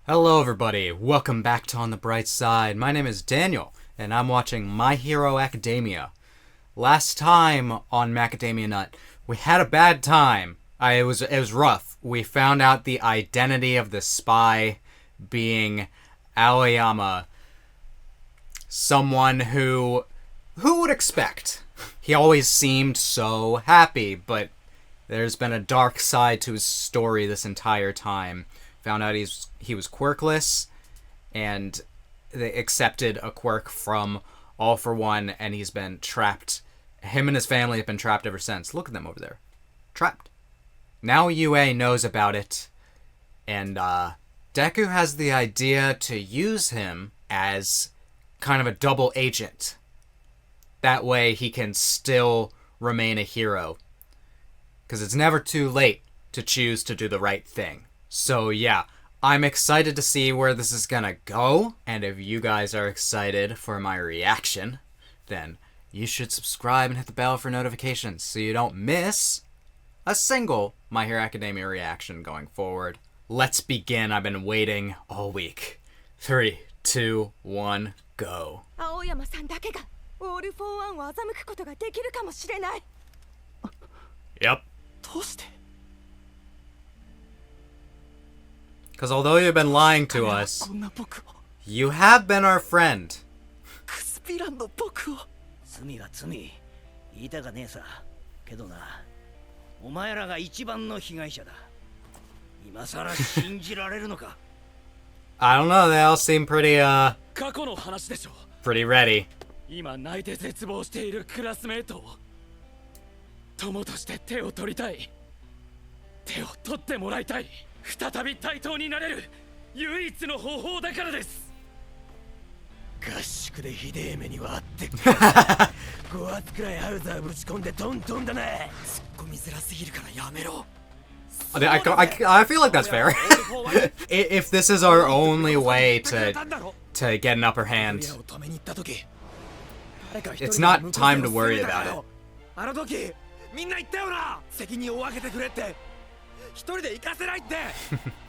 Hello everybody, welcome back to On the Bright Side. My name is Daniel, and I'm watching My Hero Academia. Last time on Macadamia Nut, we had a bad time. It was rough. We found out the identity of the spy being Aoyama. Someone who would expect? He always seemed so happy, but there's been a dark side to his story this entire time. Found out he was quirkless, and they accepted a quirk from All For One, and he's been trapped. Him and his family have been trapped ever since. Look at them over there. Trapped. Now UA knows about it, and Deku has the idea to use him as kind of a double agent. That way he can still remain a hero. Because it's never too late to choose to do the right thing. So yeah, I'm excited to see where this is gonna go, and if you guys are excited for my reaction, then you should subscribe and hit the bell for notifications so you don't miss a single My Hero Academia reaction going forward. Let's begin. I've been waiting all week. 3, 2, 1, go. Aoyama さんだけがオール・フォー・ワンを欺くことができるかもしれない。Yep. どうして？ Because although you've been lying to us, you have been our friend. クスピランの僕を。罪は罪、言いたかねえさ。けどな、お前らが一番の被害者だ。今さら信じられるのか？ I don't know, they all seem pretty, 過去の話でしょ。 pretty ready. 今泣いて絶望しているクラスメートを友として手を取りたい。手を取ってもらいたい。再び対等になれる唯一の方法だからです。合宿でひでえ目にはあって5発くらいハウザーぶち込んでトントンだな。突っ込みづらすぎるからやめろ。 I feel like that's fair. If this is our only way to get an upper hand, it's not time to worry about it. あの時みんな言ったよな。責任を分けてくれって。一人で行かせないって。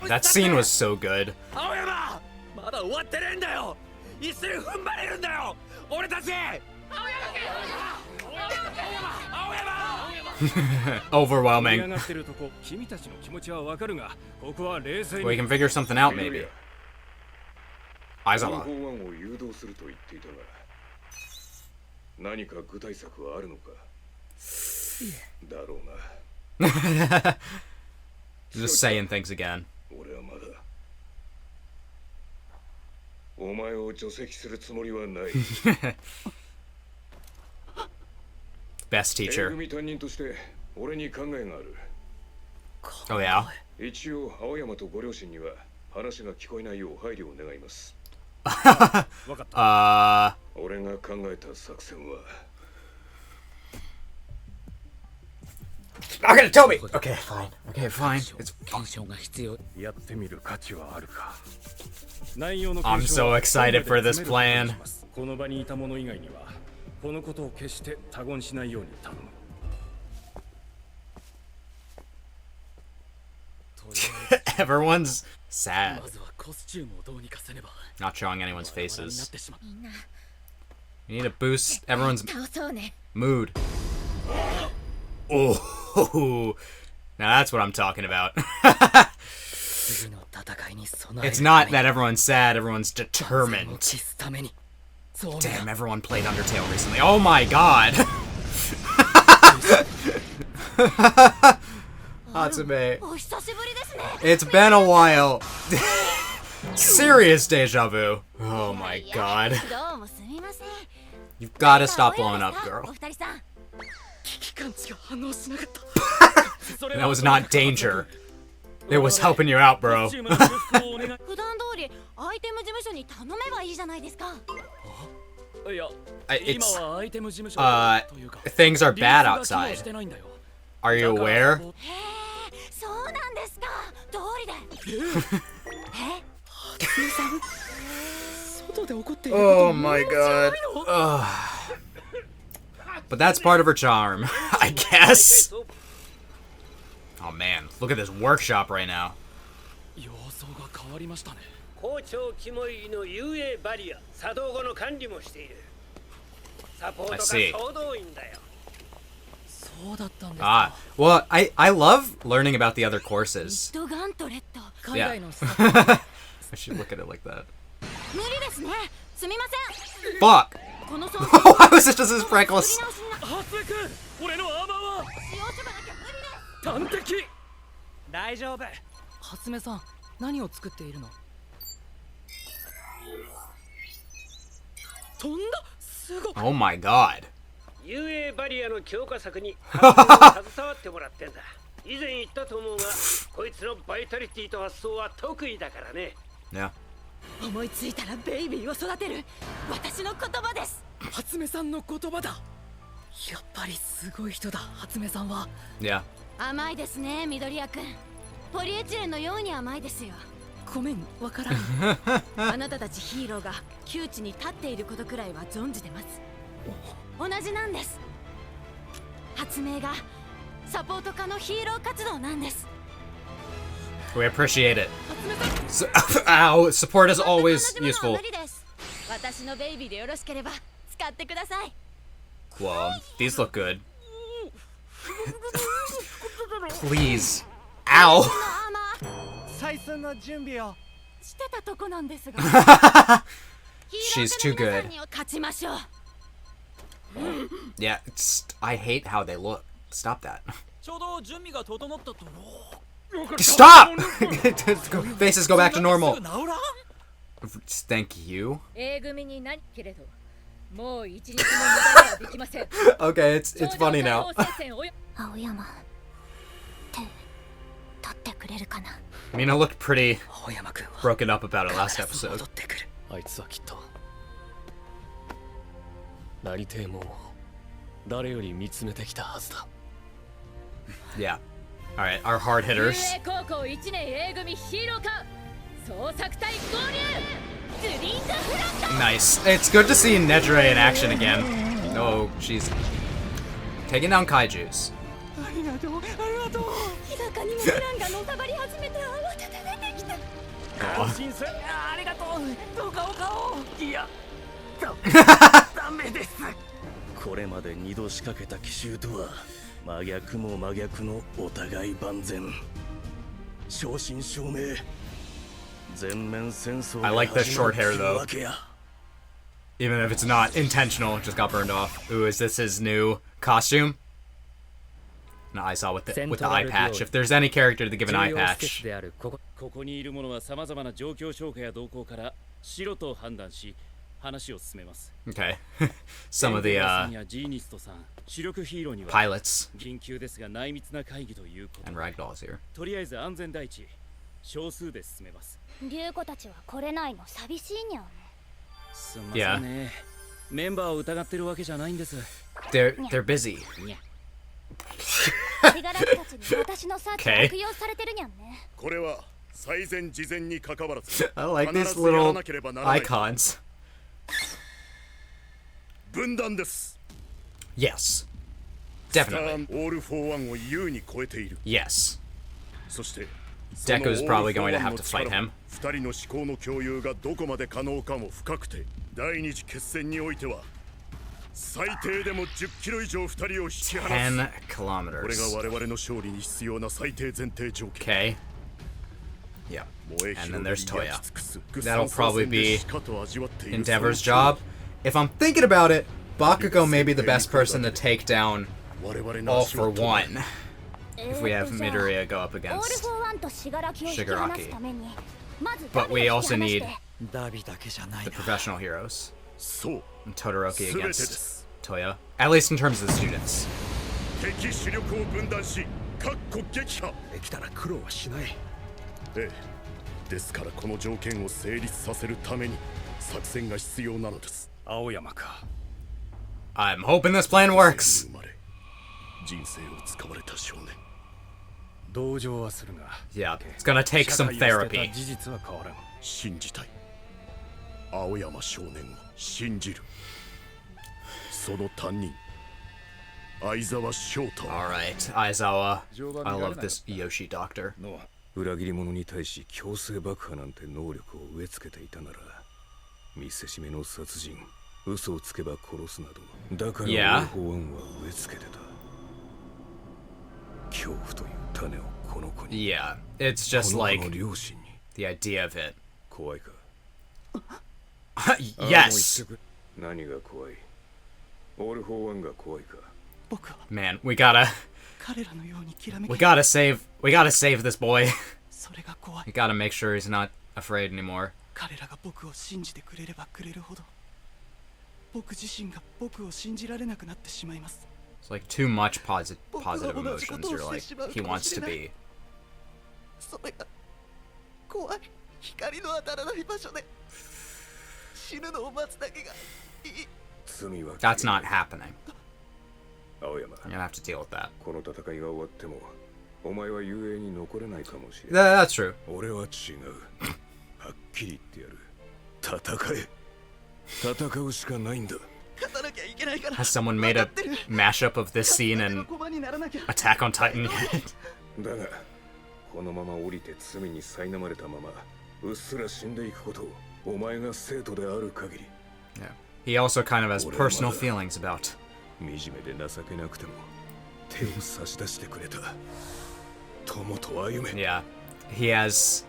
That scene was so good. 青山、まだ終わってねえんだよ。一緒に踏ん張れるんだよ。俺たち。Overwhelming. 君たちの気持ちはわかるが、ここは冷静に。 We can figure something out, maybe. Aizawa. を誘導すると言っていたが、何か具体策はあるのか。だろうな。 Just saying things again. 俺はまだお前を除籍するつもりはない。Best teacher. 組担任として俺に考えがある。 Oh yeah. 一応青山とご両親には話が聞こえないよう配慮を願います。俺が考えた作戦は。 Not gonna tell me. Okay, fine. Okay, fine. It's fine. やってみる価値はあるか。 I'm so excited for this plan. この場にいた者以外にはこのことを決して他言しないように頼む。 Everyone's sad. まずはコスチュームをどうにかせねば。 Not showing anyone's faces. みんな You need to boost everyone's 倒そうね。 mood. Oh, now that's what I'm talking about. It's not that everyone's sad, everyone's determined. Damn, everyone played Undertale recently. Oh my god! Hatsume. お久しぶりですね。 It's been a while. Serious deja vu. Oh my god. どうもすみません。 You've gotta stop blowing up, お girl. 二人さん。 That was not danger. It was helping you out, bro. 普段通りアイテム事務所に頼めばいいじゃないですか。いや、 It's 今はアイテム事務所というか things are bad リンクが機能 outside. してないんだよ。 Are you aware? へえ、そうなんですか。通りで。外で怒っていること Oh my god. Ugh. But that's part of her charm, I guess. Oh man, look at this workshop right now. 様相が変わりましたね。校長肝入りの遊泳バリア作動後の管理もしている。サポート I が see. 総動員だよ。そうだったんですか。 Ah, well, I love learning about the other courses. ドガントレット。海外の I should look at it like that. 無理ですね。すみません。 Fuck! この装置 Why was it just as reckless? ハツメ君、俺のアーマーは使用処分なきゃ無理です。端的。大丈夫。ハツメさん、何を作っているの？飛んだ。すごい。 Oh my god. 遊泳バリアの強化策に携わってもらってんだ。以前言ったと思うが、こいつのバイタリティと発想は得意だからね。 Yeah. 思いついたらベイビーを育てる私の言葉です。ハツメさんの言葉だ。やっぱりすごい人だ、ハツメさんは。 Yeah. 甘いですね、緑谷くん。ポリエチレンのように甘いですよ。ごめん、わからん。あなたたちヒーローが窮地に立っていることくらいは存じてます。同じなんです。発明がサポート課のヒーロー活動なんです。 We appreciate it. Ow, support is always 同じものは useful. 無理です。私のベイビーでよろしければ使ってください。 Well, these look good. Please. Ow! アーマー採寸の準備を。してたとこなんですが。 She's too ヒーロー good. 科の皆さんに勝ちましょう。 Yeah, I hate how they look. Stop that. ちょうど準備が整ったと。 Stop! Faces go back to normal. 治らん。 Thank you. A 組にないけれど、もう一日も無駄にはできません。 Okay, it's funny now. 青山手取ってくれるかな。 Mina looked pretty 青山君は broken up about it last 必ず episode. 戻ってくる。あいつはきっとなりてえもんを誰より見つめてきたはずだ。 Yeah. Alright, our hard hitters. 高校1年 A 組ヒーロー科捜索隊合流。ズリングフロント。 Nice. It's good to see Nedre in action again. Oh, she's taking down kaijus. ありがとう、ありがとう。日高にもプランがのたばり始めて慌てて出てきた。安心せ。ありがとう。どうかお顔。いや、ダメです。これまで2度仕掛けた奇襲とは真逆も真逆のお互い万全。正真正銘。全面戦争。 I like the short hair though. Even if it's not intentional, it just got burned off. Ooh, is this his new costume? No, I saw with the eye patch. If there's any character to give an eye patch. ここにいる者はさまざまな状況証拠や動向から白と判断し話を進めます。 Okay. Some of the ジーニストさん、主力ヒーローには pilots 緊急ですが内密な会議ということ。 and ragdolls here. とりあえず安全第一、少数で進めます。竜子たちは来れないの寂しいにゃん。すみませんね。メンバーを疑ってるわけじゃないんです。They're busy. シガラクたちに私のサーチを Okay. 悪用されてるにゃんね。これは最善事前に関わらず I like these 必ずやら little なければならない icons. 分断です。 Yes. スター Definitely. オール・フォー・ワンを優に超えている。 Yes. そして Deku's probably going to have to fight him. 2人の思考の共有がどこまで可能かも深くて、第二次決戦においては最低でも10キロ以上2人を引き離す。 10これが kilometers. 我々の勝利に必要な最低前提条件。 Okay. Yeah. 燃え And then 広が there's り Toya. 焼き尽くす That'll probably be しかと味わっている Endeavor's job. If I'm thinking about it, Bakugo may be the best person to take down 我々の all 足を for one. If we have Midoriya go up オール against フォーワンとシガラキを引き離すためにまず But we also need ダビだけじゃない the な。 professional heroes. そう And Todoroki 全てで against す。 Toya. At least in terms of the students. 敵主力を分断し各国撃破。できたら苦労はしない。ええ、ですからこの条件を成立させるために作戦が必要なのです。青山か。 I'm hoping this plan works. 生まれ人生を使われた少年。同情はするが、 Yeah, it's gonna take some 社会を捨て therapy. た事実は変わらん。信じたい。青山少年を信じる。その担任相沢翔太。 Alright, Aizawa. I love this Yoshi doctor. の裏切り者に対し強制爆破なんて能力を植え付けていたなら、見せしめの殺人、嘘をつけば殺すなど、だから俺法案は植え付けてた。恐怖という種をこの子に。Yeah, it's just like この子の両親に。 the idea of it. 怖いか? Yes! 何が怖い? 俺法案が怖いか? Man, we gotta save this boy. We gotta make sure he's not afraid anymore. It's like too much positive emotions. You're like, he wants to be. That's not happening. Aoyama, You're gonna have to deal with that. この戦いが終わっても、お前は雄英に残れないかもしれない。That's true. 俺は違う。はっきり言ってやる。戦え。戦うしかないんだ。Has someone made a mashup of this scene and Attack on Titan yet? だが、このまま降りて罪に苛まれたまま、うっすら死んでいくことを、お前が生徒である限り。Yeah. He also kind of has personal feelings about. 惨めで情けなくても、手を差し出してくれた。友と歩め。Yeah. He has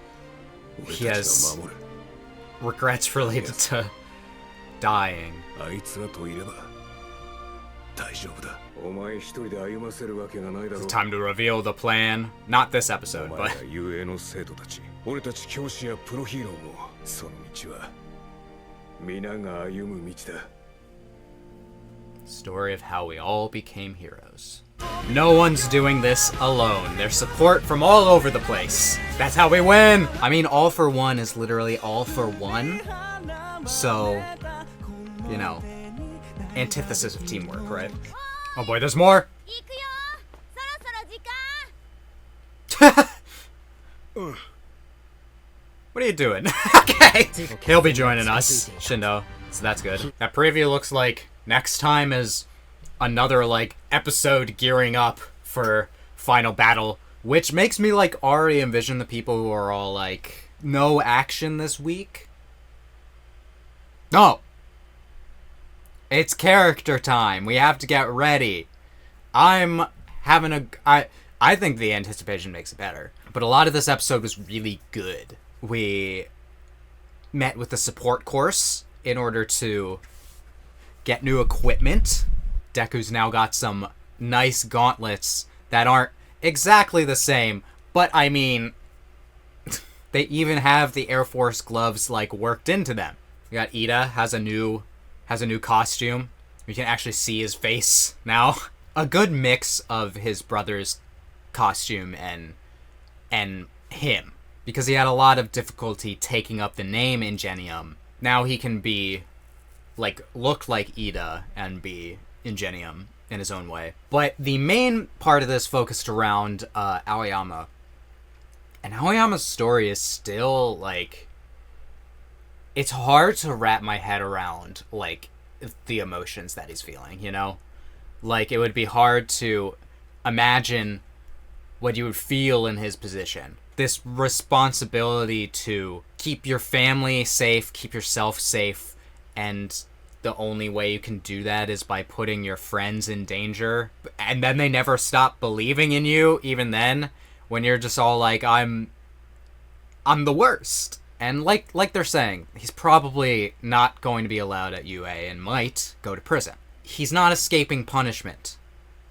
regrets related to dying. あいつらといれば大丈夫だ。お前一人で歩ませるわけがないだろう。Time to reveal the plan. Not this episode, お前 but ら雄英の生徒たち、俺たち教師やプロヒーローも、その道は皆が歩む道だ。story of how we all became heroes. No one's doing this alone. There's support from all over the place. That's how we win! I mean, all for one is literally all for one. So, you know, antithesis of teamwork, right? Oh boy, there's more! What are you doing? Okay! He'll be joining us, Shindo. So that's good. That preview looks like next time is another, like, episode gearing up for final battle, which makes me, like, already envision the people who are all, like, no action this week. No! It's character time. We have to get ready. I'm having a... I think the anticipation makes it better. But a lot of this episode was really good. We met with the support course in order to get new equipment. Deku's now got some nice gauntlets that aren't exactly the same, but I mean, they even have the Air Force gloves, like, worked into them. We got Ida has a new costume. We can actually see his face now. A good mix of his brother's costume and him, because he had a lot of difficulty taking up the name Ingenium. Now he can be, like, look like Ida and be Ingenium in his own way. But the main part of this focused around Aoyama. And Aoyama's story is still, like... It's hard to wrap my head around, like, the emotions that he's feeling, you know? Like, it would be hard to imagine what you would feel in his position. This responsibility to keep your family safe, keep yourself safe, and the only way you can do that is by putting your friends in danger. And then they never stop believing in you, even then, when you're just all like, I'm the worst. And like they're saying, he's probably not going to be allowed at UA and might go to prison. He's not escaping punishment.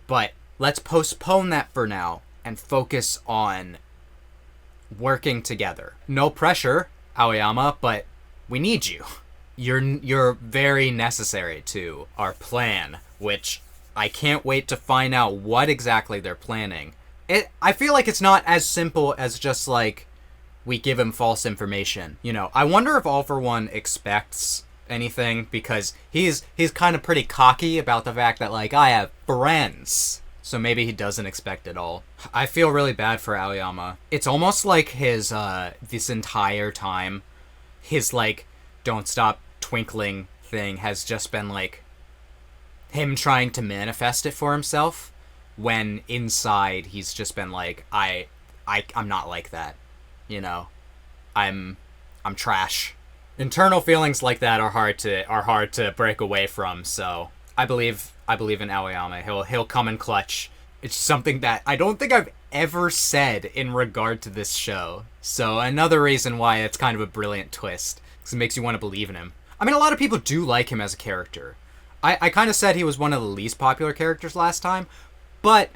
But let's postpone that for now and focus on working together. No pressure, Aoyama, but we need you. You're very necessary to our plan, which I can't wait to find out what exactly they're planning. I feel like it's not as simple as just, like, we give him false information. You know, I wonder if All For One expects anything, because he's kind of pretty cocky about the fact that, like, I have friends. So maybe he doesn't expect it all. I feel really bad for Aoyama. It's almost like his, this entire time, his, like, don't stop twinkling thing has just been, like, him trying to manifest it for himself, when inside he's just been like, I'm not like that. you know, I'm trash. Internal feelings like that are hard to break away from. So I believe in Aoyama. He'll come in clutch. It's something that I don't think I've ever said in regard to this show. So another reason why it's kind of a brilliant twist, because it makes you want to believe in him. I mean, a lot of people do like him as a character. I kind of said he was one of the least popular characters last time, but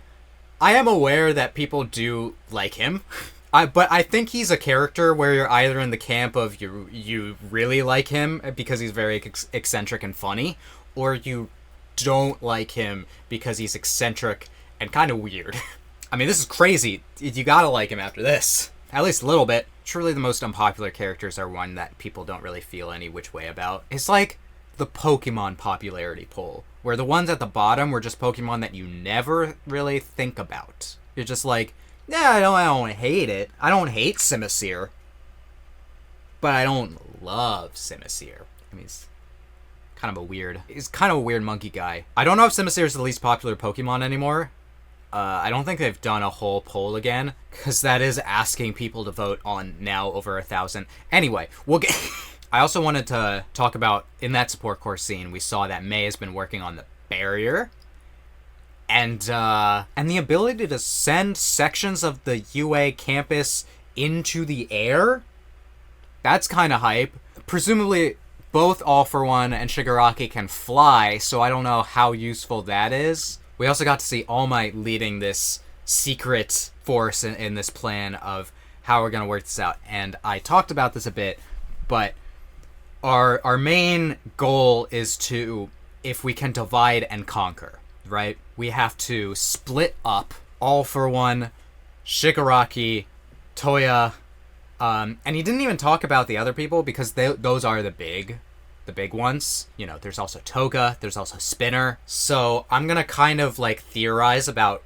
I am aware that people do like him. But I think he's a character where you're either in the camp of you really like him because he's very eccentric and funny, or you don't like him because he's eccentric and kind of weird. I mean, this is crazy. You gotta like him after this. At least a little bit. Truly the most unpopular characters are one that people don't really feel any which way about. It's like the Pokemon popularity poll, where the ones at the bottom were just Pokemon that you never really think about. You're just like, yeah, I don't hate it. I don't hate Simisear. But I don't love Simisear. I mean, he's kind of a weird monkey guy. I don't know if Simisear is the least popular Pokemon anymore. I don't think they've done a whole poll again, because that is asking people to vote on now over 1,000. Anyway, we'll get... I also wanted to talk about, in that support course scene, we saw that Mei has been working on the barrier. And the ability to send sections of the UA campus into the air? That's kind of hype. Presumably, both All For One and Shigaraki can fly, so I don't know how useful that is. We also got to see All Might leading this secret force in this plan of how we're going to work this out. And I talked about this a bit, but our main goal is to, if we can divide and conquer, right? We have to split up All For One, Shigaraki, Toya, and he didn't even talk about the other people because those are the big ones. You know, there's also Toga, there's also Spinner. So I'm gonna kind of like theorize about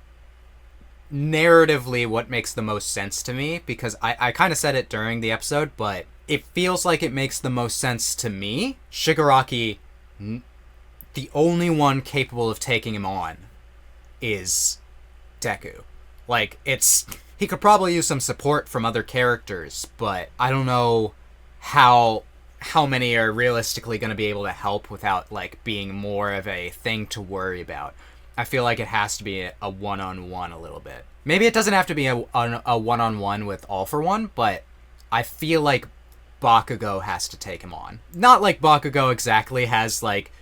narratively what makes the most sense to me, because I kind of said it during the episode, but it feels like it makes the most sense to me. Shigaraki, the only one capable of taking him on is Deku. Like, he could probably use some support from other characters, but I don't know how many are realistically going to be able to help without, like, being more of a thing to worry about. I feel like it has to be a one-on-one a little bit. Maybe it doesn't have to be a one-on-one with All For One, but I feel like Bakugo has to take him on. Not like Bakugo exactly has, like,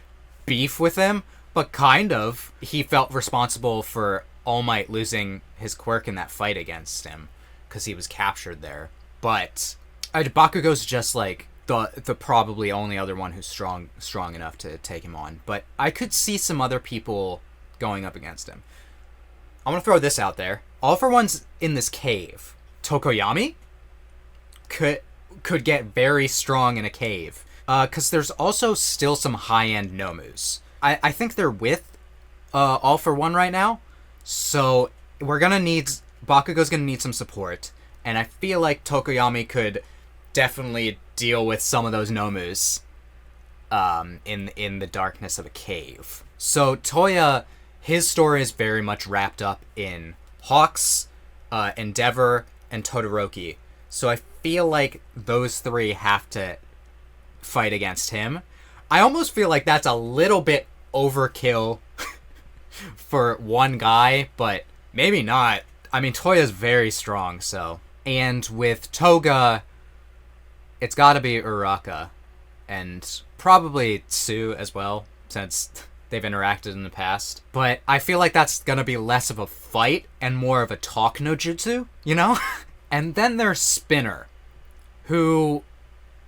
beef with him, but kind of. He felt responsible for All Might losing his quirk in that fight against him, because he was captured there. But Bakugo's just, like, the probably only other one who's strong enough to take him on. But I could see some other people going up against him. I'm gonna throw this out there. All For One's in this cave. Tokoyami could get very strong in a cave. Because there's also still some high-end Nomus. I think they're with All For One right now. So Bakugo's gonna need some support. And I feel like Tokoyami could definitely deal with some of those Nomus in the darkness of a cave. So Toya, his story is very much wrapped up in Hawks, Endeavor, and Todoroki. So I feel like those three have to fight against him. I almost feel like that's a little bit overkill for one guy, but maybe not. I mean, Toya's very strong, so. And with Toga, it's gotta be Uraka, and probably Tsu as well, since they've interacted in the past. But I feel like that's gonna be less of a fight and more of a talk no jutsu, you know? And then there's Spinner, who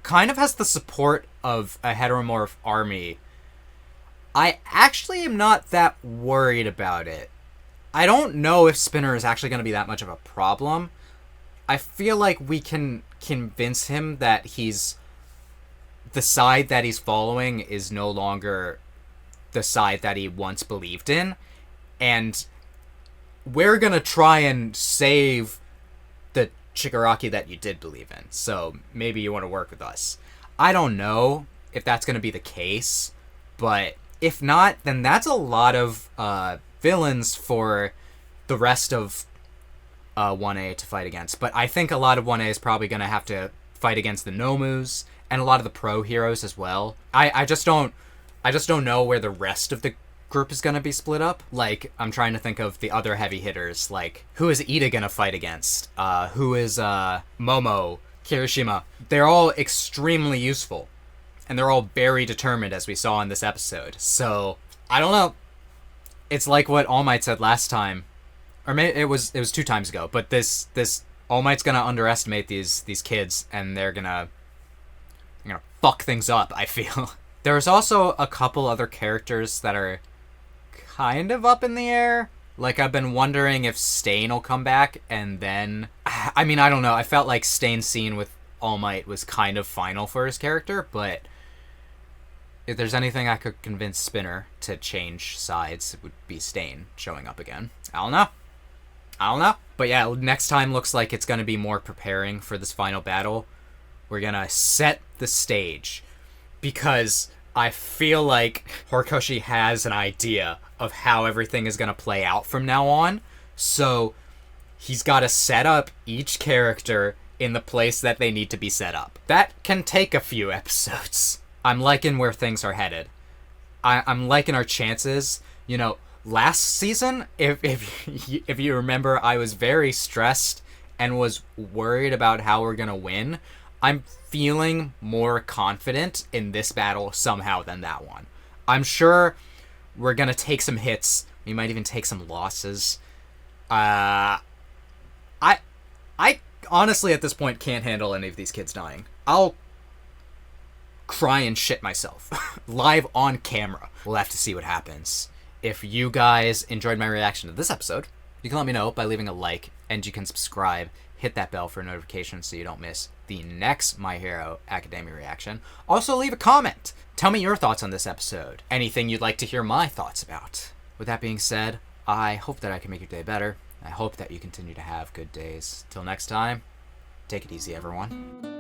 kind of has the support of a heteromorph army. I actually am not that worried about it. I don't know if Spinner is actually going to be that much of a problem. I feel like we can convince him that the side that he's following is no longer the side that he once believed in. And we're going to try and save the Shigaraki that you did believe in. So maybe you want to work with us. I don't know if that's going to be the case, but if not, then that's a lot of villains for the rest of 1A to fight against. But I think a lot of 1A is probably going to have to fight against the Nomus and a lot of the pro heroes as well. I just don't know where the rest of the group is going to be split up. Like, I'm trying to think of the other heavy hitters. Like, who is Ida going to fight against? Who is Momo, Kirishima? They're all extremely useful. And they're all very determined, as we saw in this episode. So, I don't know. It's like what All Might said last time. Or maybe it was 2 times ago. But this All Might's going to underestimate these kids. And they're going to fuck things up, I feel. There's also a couple other characters that are kind of up in the air. Like, I've been wondering if Stain will come back, and then... I mean, I don't know. I felt like Stain's scene with All Might was kind of final for his character, but if there's anything I could convince Spinner to change sides, it would be Stain showing up again. I don't know. But yeah, next time looks like it's going to be more preparing for this final battle. We're going to set the stage, because I feel like Horikoshi has an idea of how everything is going to play out from now on. So he's got to set up each character in the place that they need to be set up. That can take a few episodes. I'm liking where things are headed. I'm liking our chances. You know, last season, if you remember, I was very stressed and was worried about how we're going to win. I'm feeling more confident in this battle somehow than that one. I'm sure we're going to take some hits. We might even take some losses. I honestly at this point can't handle any of these kids dying. I'll cry and shit myself live on camera. We'll have to see what happens. If you guys enjoyed my reaction to this episode, you can let me know by leaving a like, and you can subscribe. Hit that bell for notifications so you don't miss the next My Hero Academia reaction. Also, leave a comment. Tell me your thoughts on this episode. Anything you'd like to hear my thoughts about. With that being said, I hope that I can make your day better. I hope that you continue to have good days. Till next time, take it easy, everyone.